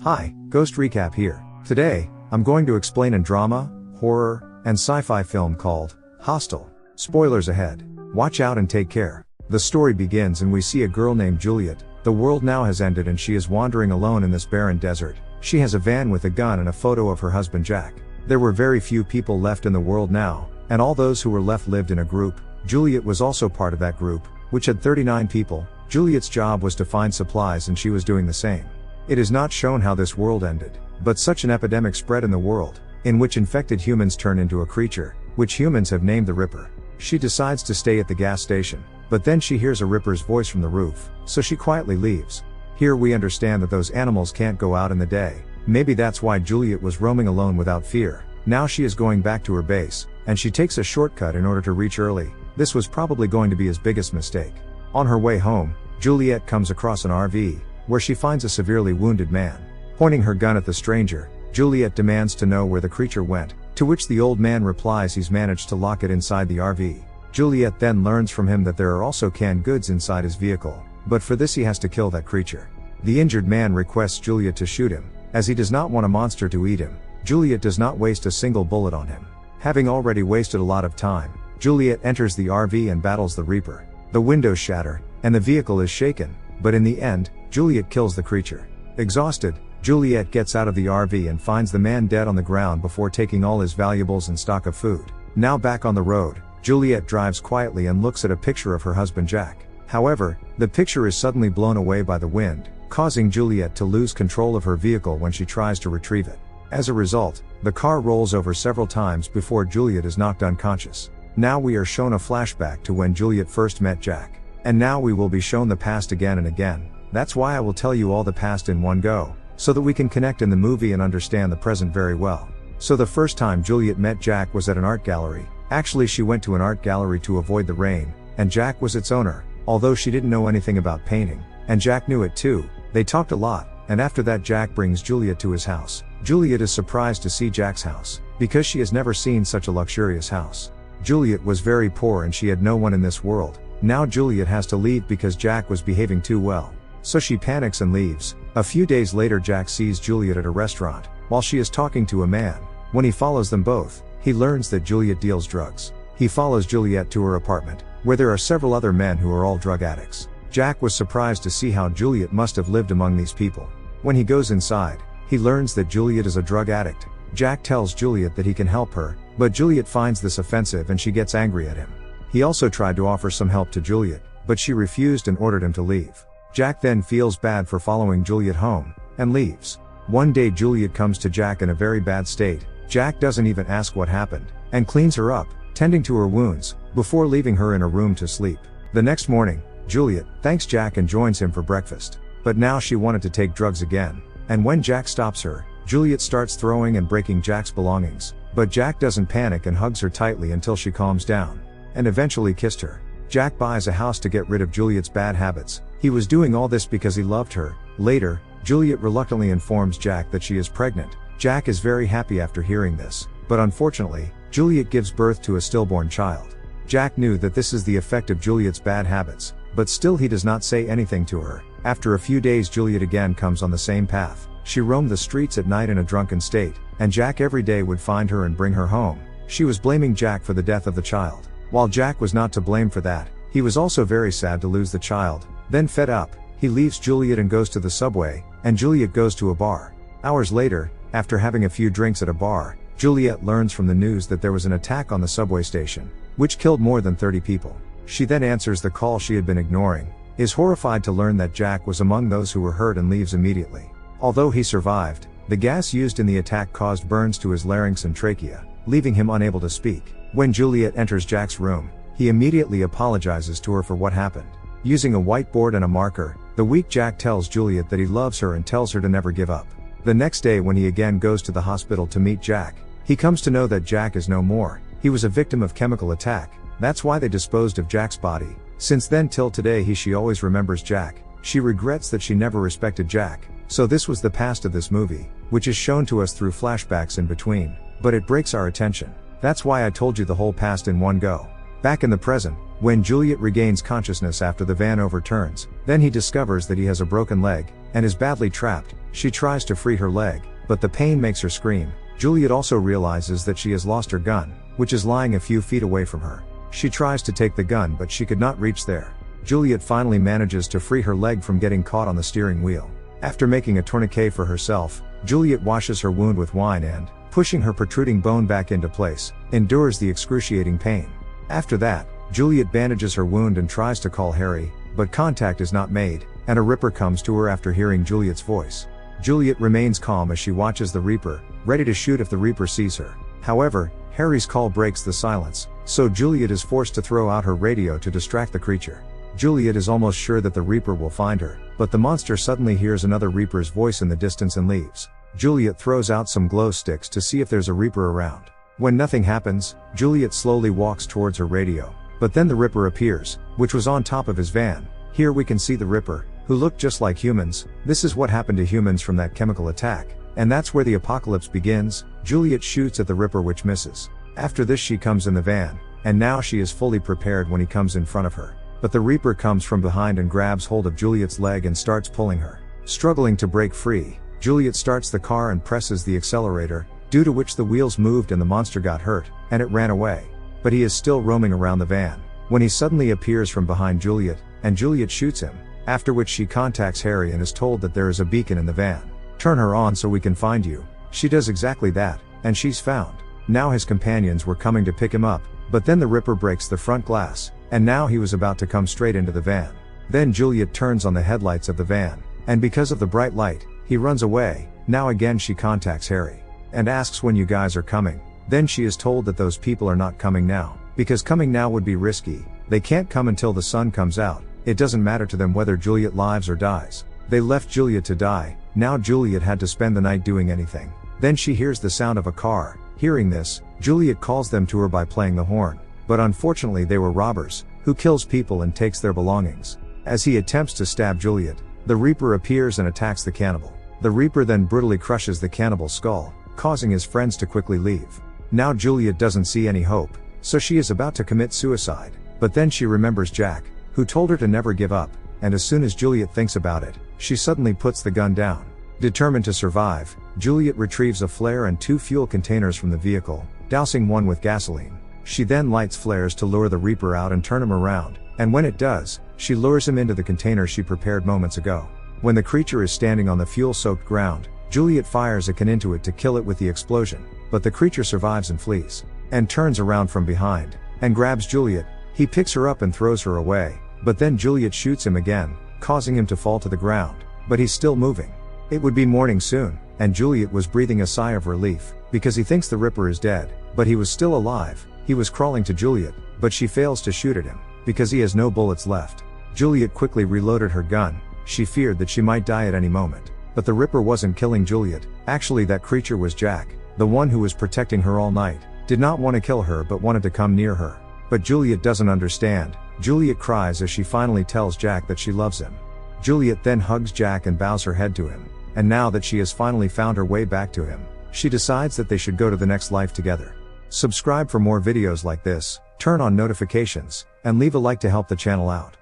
Hi, Ghost Recap here. Today, I'm going to explain a drama, horror, and sci-fi film called Hostel. Spoilers ahead. Watch out and take care. The story begins and we see a girl named Juliet. The world now has ended and she is wandering alone in this barren desert. She has a van with a gun and a photo of her husband Jack. There were very few people left in the world now, and all those who were left lived in a group. Juliet was also part of that group, which had 39 people. Juliet's job was to find supplies and she was doing the same. It is not shown how this world ended, but such an epidemic spread in the world, in which infected humans turn into a creature, which humans have named the Ripper. She decides to stay at the gas station, but then she hears a Ripper's voice from the roof, so she quietly leaves. Here we understand that those animals can't go out in the day. Maybe that's why Juliet was roaming alone without fear. Now she is going back to her base, and she takes a shortcut in order to reach early. This was probably going to be his biggest mistake. On her way home, Juliet comes across an RV, where she finds a severely wounded man. Pointing her gun at the stranger, Juliet demands to know where the creature went, to which the old man replies he's managed to lock it inside the RV. Juliet then learns from him that there are also canned goods inside his vehicle, but for this he has to kill that creature. The injured man requests Juliet to shoot him, as he does not want a monster to eat him. Juliet does not waste a single bullet on him. Having already wasted a lot of time, Juliet enters the RV and battles the Reaper. The windows shatter, and the vehicle is shaken, but in the end, Juliet kills the creature. Exhausted, Juliet gets out of the RV and finds the man dead on the ground before taking all his valuables and stock of food. Now back on the road, Juliet drives quietly and looks at a picture of her husband Jack. However, the picture is suddenly blown away by the wind, causing Juliet to lose control of her vehicle when she tries to retrieve it. As a result, the car rolls over several times before Juliet is knocked unconscious. Now we are shown a flashback to when Juliet first met Jack. And now we will be shown the past again and again. That's why I will tell you all the past in one go, so that we can connect in the movie and understand the present very well. So the first time Juliet met Jack was at an art gallery. Actually, she went to an art gallery to avoid the rain, and Jack was its owner, although she didn't know anything about painting, and Jack knew it too. They talked a lot, and after that Jack brings Juliet to his house. Juliet is surprised to see Jack's house, because she has never seen such a luxurious house. Juliet was very poor and she had no one in this world. Now Juliet has to leave because Jack was behaving too well. So she panics and leaves. A few days later Jack sees Juliet at a restaurant, while she is talking to a man. When he follows them both, he learns that Juliet deals drugs. He follows Juliet to her apartment, where there are several other men who are all drug addicts. Jack was surprised to see how Juliet must have lived among these people. When he goes inside, he learns that Juliet is a drug addict. Jack tells Juliet that he can help her, but Juliet finds this offensive and she gets angry at him. He also tried to offer some help to Juliet, but she refused and ordered him to leave. Jack then feels bad for following Juliet home, and leaves. One day Juliet comes to Jack in a very bad state. Jack doesn't even ask what happened, and cleans her up, tending to her wounds, before leaving her in a room to sleep. The next morning, Juliet thanks Jack and joins him for breakfast. But now she wanted to take drugs again, and when Jack stops her, Juliet starts throwing and breaking Jack's belongings. But Jack doesn't panic and hugs her tightly until she calms down, and eventually kissed her. Jack buys a house to get rid of Juliet's bad habits. He was doing all this because he loved her. Later, Juliet reluctantly informs Jack that she is pregnant. Jack is very happy after hearing this, but unfortunately, Juliet gives birth to a stillborn child. Jack knew that this is the effect of Juliet's bad habits, but still he does not say anything to her. After a few days Juliet again comes on the same path. She roamed the streets at night in a drunken state, and Jack every day would find her and bring her home. She was blaming Jack for the death of the child. While Jack was not to blame for that, he was also very sad to lose the child. Then fed up, he leaves Juliet and goes to the subway, and Juliet goes to a bar. Hours later, after having a few drinks at a bar, Juliet learns from the news that there was an attack on the subway station, which killed more than 30 people. She then answers the call she had been ignoring, is horrified to learn that Jack was among those who were hurt and leaves immediately. Although he survived, the gas used in the attack caused burns to his larynx and trachea, leaving him unable to speak. When Juliet enters Jack's room, he immediately apologizes to her for what happened. Using a whiteboard and a marker, the weak Jack tells Juliet that he loves her and tells her to never give up. The next day when he again goes to the hospital to meet Jack, he comes to know that Jack is no more. He was a victim of chemical attack. That's why they disposed of Jack's body. Since then till today she always remembers Jack. She regrets that she never respected Jack. So this was the past of this movie, which is shown to us through flashbacks in between, but it breaks our attention. That's why I told you the whole past in one go. Back in the present, When Juliet regains consciousness after the van overturns, then he discovers that he has a broken leg, and is badly trapped. She tries to free her leg, but the pain makes her scream. Juliet also realizes that she has lost her gun, which is lying a few feet away from her. She tries to take the gun but she could not reach there. Juliet finally manages to free her leg from getting caught on the steering wheel. After making a tourniquet for herself, Juliet washes her wound with wine and, pushing her protruding bone back into place, endures the excruciating pain. After that, Juliet bandages her wound and tries to call Harry, but contact is not made, and a Ripper comes to her after hearing Juliet's voice. Juliet remains calm as she watches the Reaper, ready to shoot if the Reaper sees her. However, Harry's call breaks the silence, so Juliet is forced to throw out her radio to distract the creature. Juliet is almost sure that the Reaper will find her, but the monster suddenly hears another Reaper's voice in the distance and leaves. Juliet throws out some glow sticks to see if there's a Reaper around. When nothing happens, Juliet slowly walks towards her radio. But then the Ripper appears, which was on top of his van. Here we can see the Ripper, who looked just like humans. This is what happened to humans from that chemical attack. And that's where the apocalypse begins. Juliet shoots at the Ripper which misses. After this she comes in the van, and now she is fully prepared when he comes in front of her. But the Reaper comes from behind and grabs hold of Juliet's leg and starts pulling her. Struggling to break free, Juliet starts the car and presses the accelerator, due to which the wheels moved and the monster got hurt, and it ran away. But he is still roaming around the van, when he suddenly appears from behind Juliet, and Juliet shoots him, after which she contacts Harry and is told that there is a beacon in the van. Turn her on so we can find you. She does exactly that, and she's found. Now his companions were coming to pick him up, but then the Ripper breaks the front glass, and now he was about to come straight into the van. Then Juliet turns on the headlights of the van, and because of the bright light, he runs away. Now again she contacts Harry, and asks when you guys are coming. Then she is told that those people are not coming now, because coming now would be risky. They can't come until the sun comes out. It doesn't matter to them whether Juliet lives or dies. They left Juliet to die. Now Juliet had to spend the night doing anything. Then she hears the sound of a car. Hearing this, Juliet calls them to her by playing the horn. But unfortunately they were robbers, who kills people and takes their belongings. As he attempts to stab Juliet, the Reaper appears and attacks the cannibal. The Reaper then brutally crushes the cannibal's skull, causing his friends to quickly leave. Now Juliet doesn't see any hope, so she is about to commit suicide. But then she remembers Jack, who told her to never give up, and as soon as Juliet thinks about it, she suddenly puts the gun down. Determined to survive, Juliet retrieves a flare and 2 fuel containers from the vehicle, dousing one with gasoline. She then lights flares to lure the Reaper out and turn him around, and when it does, she lures him into the container she prepared moments ago. When the creature is standing on the fuel-soaked ground, Juliet fires a can into it to kill it with the explosion, but the creature survives and flees, and turns around from behind, and grabs Juliet. He picks her up and throws her away, but then Juliet shoots him again, causing him to fall to the ground, but he's still moving. It would be morning soon, and Juliet was breathing a sigh of relief, because he thinks the Ripper is dead, but he was still alive. He was crawling to Juliet, but she fails to shoot at him, because he has no bullets left. Juliet quickly reloaded her gun. She feared that she might die at any moment. But the Ripper wasn't killing Juliet. Actually that creature was Jack, the one who was protecting her all night. Did not want to kill her but wanted to come near her. But Juliet doesn't understand. Juliet cries as she finally tells Jack that she loves him. Juliet then hugs Jack and bows her head to him. And now that she has finally found her way back to him, she decides that they should go to the next life together. Subscribe for more videos like this, turn on notifications, and leave a like to help the channel out.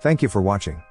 Thank you for watching.